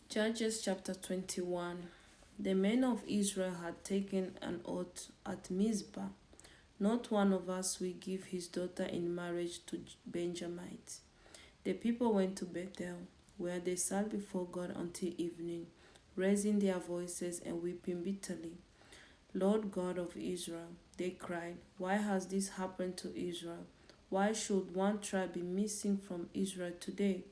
Judges chapter 21. The men of Israel had taken an oath at Mizpah. Not one of us will give his daughter in marriage to Benjamites. The people went to Bethel, where they sat before God until evening, raising their voices and weeping bitterly. Lord God of Israel, they cried, why has this happened to Israel? Why should one tribe be missing from Israel today?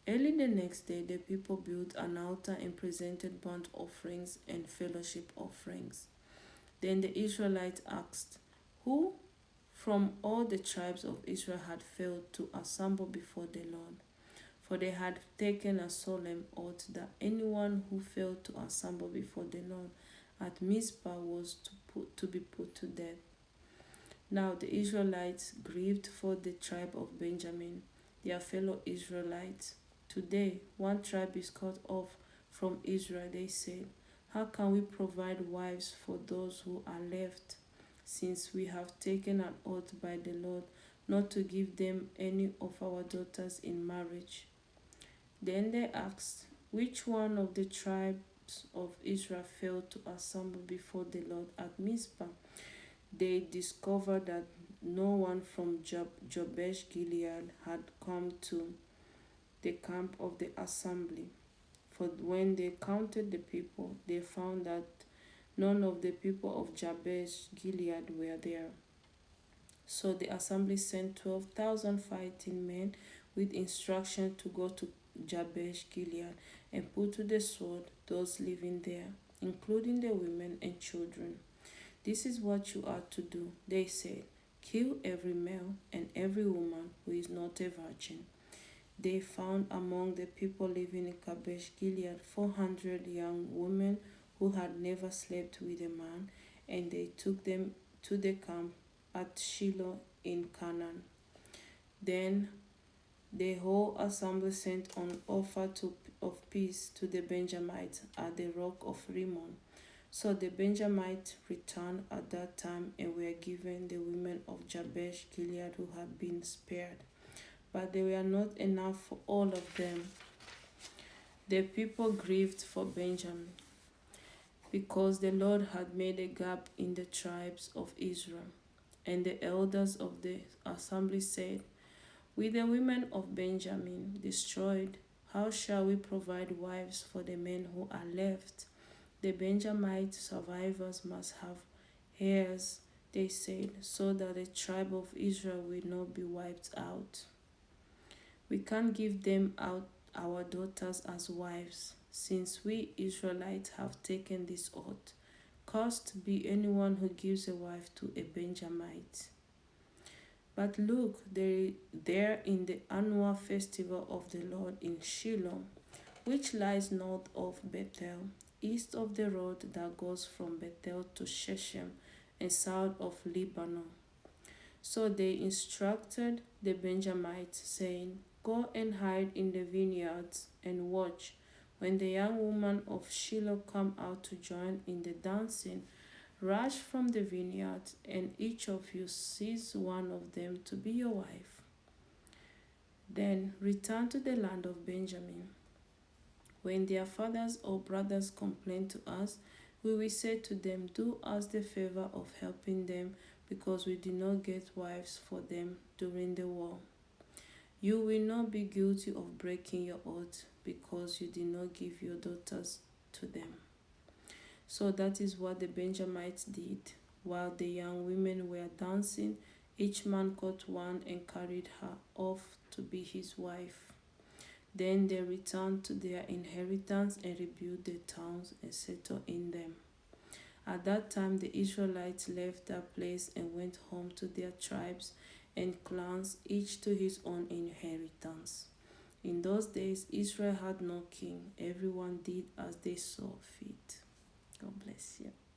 Early the next day, the people built an altar and presented burnt offerings and fellowship offerings. Then the Israelites asked, who from all the tribes of Israel had failed to assemble before the Lord? For they had taken a solemn oath that anyone who failed to assemble before the Lord at Mizpah was to be put to death. Now the Israelites grieved for the tribe of Benjamin, their fellow Israelites. Today, one tribe is cut off from Israel, they said. How can we provide wives for those who are left, since we have taken an oath by the Lord not to give them any of our daughters in marriage? Then they asked, which one of the tribes of Israel failed to assemble before the Lord at Mizpah? They discovered that no one from Jabesh Gilead had come to the camp of the assembly. For when they counted the people, they found that none of the people of Jabesh Gilead were there. So the assembly sent 12,000 fighting men with instruction to go to Jabesh Gilead and put to the sword those living there, including the women and children. This is what you are to do, they said. Kill every male and every woman who is not a virgin. They found among the people living in Kadesh Gilead 400 young women who had never slept with a man, and they took them to the camp at Shiloh in Canaan. Then the whole assembly sent an offer of peace to the Benjamites at the rock of Rimmon. So the Benjamites returned at that time and were given the women of Jabesh Gilead who had been spared. But they were not enough for all of them. The people grieved for Benjamin, because the Lord had made a gap in the tribes of Israel. And the elders of the assembly said, with the women of Benjamin destroyed, how shall we provide wives for the men who are left? The Benjamite survivors must have heirs, they said, so that the tribe of Israel will not be wiped out. We can't give them out our daughters as wives, since we Israelites have taken this oath. Cursed be anyone who gives a wife to a Benjamite. But look, there in the annual festival of the Lord in Shiloh, which lies north of Bethel, east of the road that goes from Bethel to Shechem, and south of Lebanon. So they instructed the Benjamites, saying, go and hide in the vineyards and watch. When the young woman of Shiloh come out to join in the dancing, rush from the vineyards, and each of you seize one of them to be your wife. Then return to the land of Benjamin. When their fathers or brothers complain to us, we will say to them, do us the favor of helping them, because we did not get wives for them during the war. You will not be guilty of breaking your oath, because you did not give your daughters to them. So that is what the Benjamites did. While the young women were dancing, each man caught one and carried her off to be his wife. Then they returned to their inheritance and rebuilt the towns and settled in them. At that time the Israelites left that place and went home to their tribes and clans, each to his own inheritance. In those days Israel had no king. Everyone did as they saw fit. God bless you.